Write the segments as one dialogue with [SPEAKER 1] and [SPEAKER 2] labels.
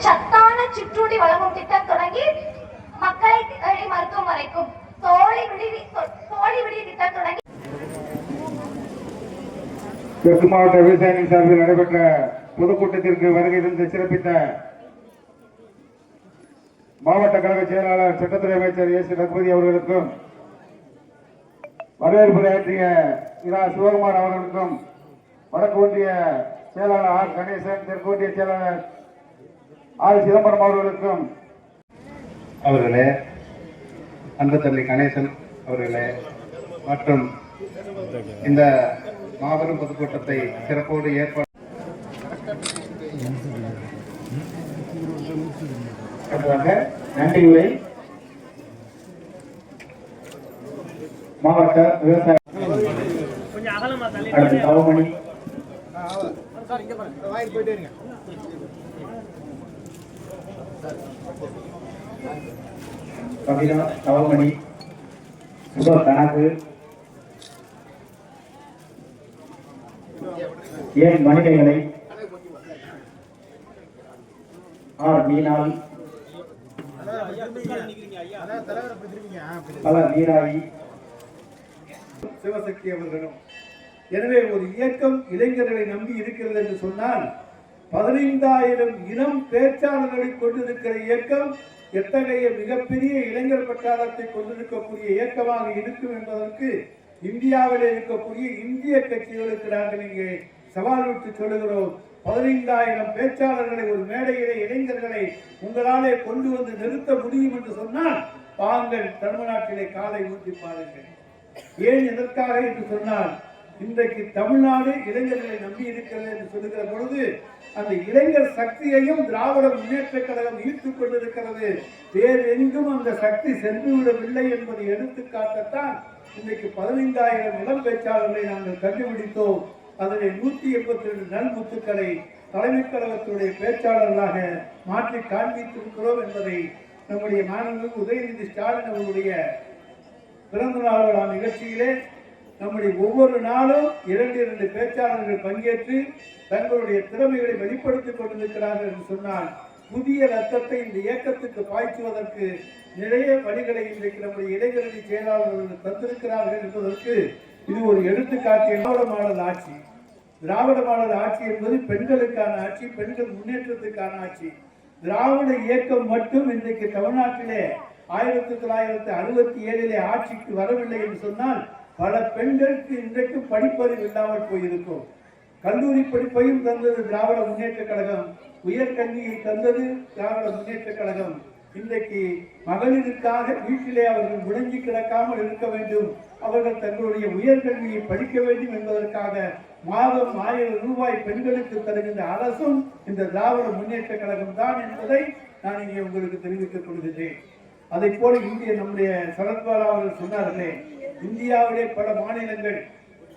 [SPEAKER 1] சத்தான சிற்றுண்டி வழங்கும் திட்டம் தொடங்கி மக்களை தேடி மருத்துவம் வரைக்கும் தோழி விடுதி திட்டம் தொடங்கி
[SPEAKER 2] தெற்கு மாவட்ட விவசாயிகள் சார்பில் நடைபெற்ற பொதுக்கூட்டத்திற்கு வருகை தந்து சிறப்பித்த மாவட்ட கழக செயலாளர் சட்டத்துறை அமைச்சர் எஸ் ரகுபதி அவர்களுக்கும் வரவேற்பு ஆற்றிய இரா சிவகுமார் அவர்களுக்கும் வடக்கு ஒன்றிய செயலாளர் ஆர் கணேசன், தெற்கு ஒன்றிய செயலாளர் ஆர் சிதம்பரம் அவர்களுக்கும் அவர்களே, அன்பு தம்பி கணேசன் அவர்களே மற்றும் இந்த மாபெரும் பொதுக்கூட்டத்தை சிறப்போடு ஏற்பாடு நன்றியுரை மாவட்ட விவசாய தவமணி தவமணி சுப கணக்கு ஏன் மனிதர்களை ஆர் மீனால் பல நீராவி
[SPEAKER 3] சிவசக்தி அவர்களும். எனவே ஒரு இயக்கம் இளைஞர்களை நம்பி இருக்கிறது என்று சொன்னால் 15,000 இனம் பேச்சாளர்களை கொண்டிருக்கிற இயக்கம் எத்தகைய மிகப்பெரிய இளைஞர் பட்டாளத்தை கொண்டிருக்கக்கூடிய இயக்கமாக இருக்கும் என்பதற்கு இந்தியாவில் இருக்கக்கூடிய இந்திய கட்சிகளுக்கு நாங்கள் இங்கே சவால் விட்டு சொல்லுகிறோம். 15,000 பேச்சாளர்களை ஒரு மேடையிலே இளைஞர்களை உங்களாலே கொண்டு வந்து நிறுத்த முடியும் என்று சொன்னால் தாங்கள் தமிழ்நாட்டிலே காலை ஊற்றி பாருங்கள். ஏன் எதற்காக என்று சொன்னால் இன்றைக்கு தமிழ்நாடு இளைஞர்களை நம்பி இருக்கிறது என்று சொல்லுகிற பொழுது அந்த இளைஞர் சக்தியையும் திராவிட முன்னேற்ற கழகம் ஈர்த்துக் கொண்டிருக்கிறது. வேறு எங்கும் அந்த சக்தி சென்றுவிடவில்லை என்பதை எடுத்துக்காட்டத்தான் இன்றைக்கு 15,000 இளம் பேச்சாளர்களை நாங்கள் கண்டுபிடித்தோம். அதனை 182 நல்முத்துக்களை தலைமை கழகத்துடைய பேச்சாளர்களாக மாற்றி காண்பித்திருக்கிறோம் என்பதை நம்முடைய மாணவர்கள் உதயநிதி ஸ்டாலின் அவர்களுடைய பிறந்த நாள் விழா நிகழ்ச்சியிலே நம்முடைய ஒவ்வொரு நாளும் 2 பேச்சாளர்கள் பங்கேற்று தங்களுடைய திறமைகளை வெளிப்படுத்திக் கொண்டிருக்கிறார்கள் என்று சொன்னால் புதிய ரத்தத்தை இந்த இயக்கத்துக்கு பாய்ச்சுவதற்கு நிறைய வழிகளை இன்றைக்கு நம்முடைய இளைஞரணி செயலாளர்கள் தந்திருக்கிறார்கள் என்பதற்கு இது ஒரு எடுத்துக்காட்டு. திராவிட மாடல் ஆட்சி, திராவிட மாடல் ஆட்சி என்பது பெண்களுக்கான ஆட்சி, பெண்கள் முன்னேற்றத்துக்கான ஆட்சி. திராவிட இயக்கம் மட்டும் இன்றைக்கு தமிழ்நாட்டிலே 1967 ஆட்சிக்கு வரவில்லை என்று சொன்னால் பல பெண்களுக்கு இன்றைக்கு படிப்பறிவு இல்லாமல் போயிருக்கும். கல்லூரி படிப்பையும் தந்தது திராவிட முன்னேற்ற கழகம், உயர்கல்வியை தந்தது திராவிட முன்னேற்ற கழகம். இன்றைக்கு மகளிருக்காக வீட்டிலே அவர்கள் முடங்கி கிடக்காமல் இருக்க வேண்டும், அவர்கள் தங்களுடைய உயர்கல்வியை படிக்க வேண்டும் என்பதற்காக மாதம் 1000 ரூபாய் பெண்களுக்கு தருகின்ற அரசும் இந்த திராவிட முன்னேற்ற கழகம் தான் என்பதை நான் இங்கே உங்களுக்கு தெரிவித்துக் கொள்கிறேன். அதை போல இந்திய நம்முடைய சரத்பாலா அவர்கள் சொன்னார்களே, இந்தியாவிலே பல மாநிலங்கள்,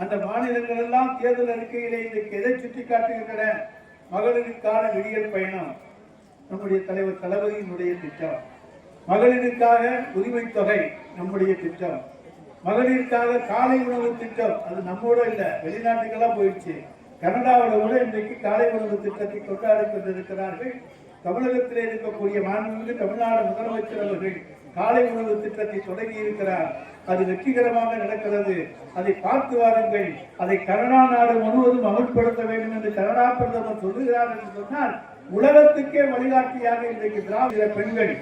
[SPEAKER 3] அந்த மாநிலங்கள் எல்லாம் தேர்தல் அறிக்கையிலே இன்றைக்கு எதை சுட்டி காட்டுகின்றன? மகளிருக்கான விடியல் பயணம் நம்முடைய தலைவர் தளபதியினுடைய திட்டம், மகளிருக்காக உரிமை தொகை நம்முடைய திட்டம், மகளிருக்காக காலை உணவு திட்டம். அது நம்மோட இல்லை, வெளிநாட்டுக்கெல்லாம் போயிடுச்சு. கனடாவில் கூட இன்றைக்கு காலை உணவு திட்டத்தை கொண்டாடி கொண்டிருக்கிறார்கள். தமிழகத்திலே இருக்கக்கூடிய மாண்புமிகு தமிழ்நாடு முதலமைச்சர் அவர்கள் காலை உணவு திட்டத்தை தொடங்கி இருக்கிறார். அது வெற்றிகரமாக நடக்கிறது. அதை பார்த்து வாருங்கள். அதை கனடா நாடு முழுவதும் அமல்படுத்த வேண்டும் என்று கனடா பிரதமர் சொல்லுகிறார் என்று சொன்னால் உலகத்துக்கே வழிகாட்டியாக இன்றைக்கு திராவிட பெண்கள்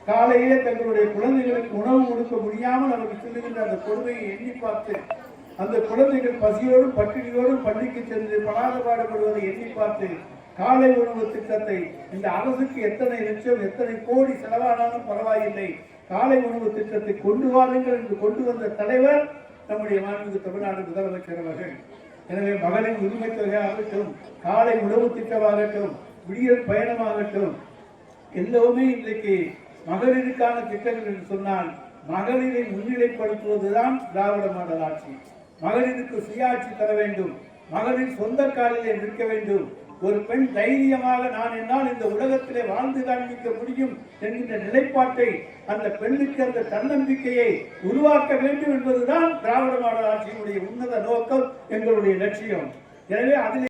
[SPEAKER 3] காலையிலே தங்களுடைய குழந்தைகளுக்கு உணவு கொடுக்க முடியாமல் அவர்கள் சொல்லுகின்ற அந்த கொடுமையை எண்ணி பார்த்து, அந்த குழந்தைகள் பசியோடும் பட்டினியோடும் பள்ளிக்கு சென்று படாத பாடுபடுவதை எண்ணி பார்த்து காலை உணவு திட்டத்தை இந்த அரசுக்கு எத்தனை லட்சம் எத்தனை கோடி செலவானாலும் பரவாயில்லை, காலை உணவு திட்டத்தை கொண்டு வாருங்கள் என்று கொண்டு வந்த தலைவர் நம்முடைய மாண்புமிகு தமிழ்நாடு முதலமைச்சர் அவர்கள். எனவே மகளிர் உரிமை தொகையாகட்டும், காலை உணவு திட்டமாகட்டும், விடியல் பயணமாகட்டும், எல்லாமே இன்றைக்கு மகளிருக்கான திட்டங்கள் என்று சொன்னால் மகளிரை முன்னிலைப்படுத்துவதுதான் திராவிட மாடல் ஆட்சி. மகளிருக்கு சுயாட்சி தர வேண்டும், மகளிர் சொந்த காலிலே நிற்க வேண்டும். ஒரு பெண் தைரியமாக நான் என்னால் இந்த உலகத்திலே வாழ்ந்து காண்பிக்க முடியும் என்கின்ற நிலைப்பாட்டை, அந்த பெண்ணுக்கு அந்த தன்னம்பிக்கையை உருவாக்க வேண்டும் என்பதுதான் திராவிட மாடல் ஆட்சியினுடைய உன்னத நோக்கம், எங்களுடைய லட்சியம். எனவே அதில்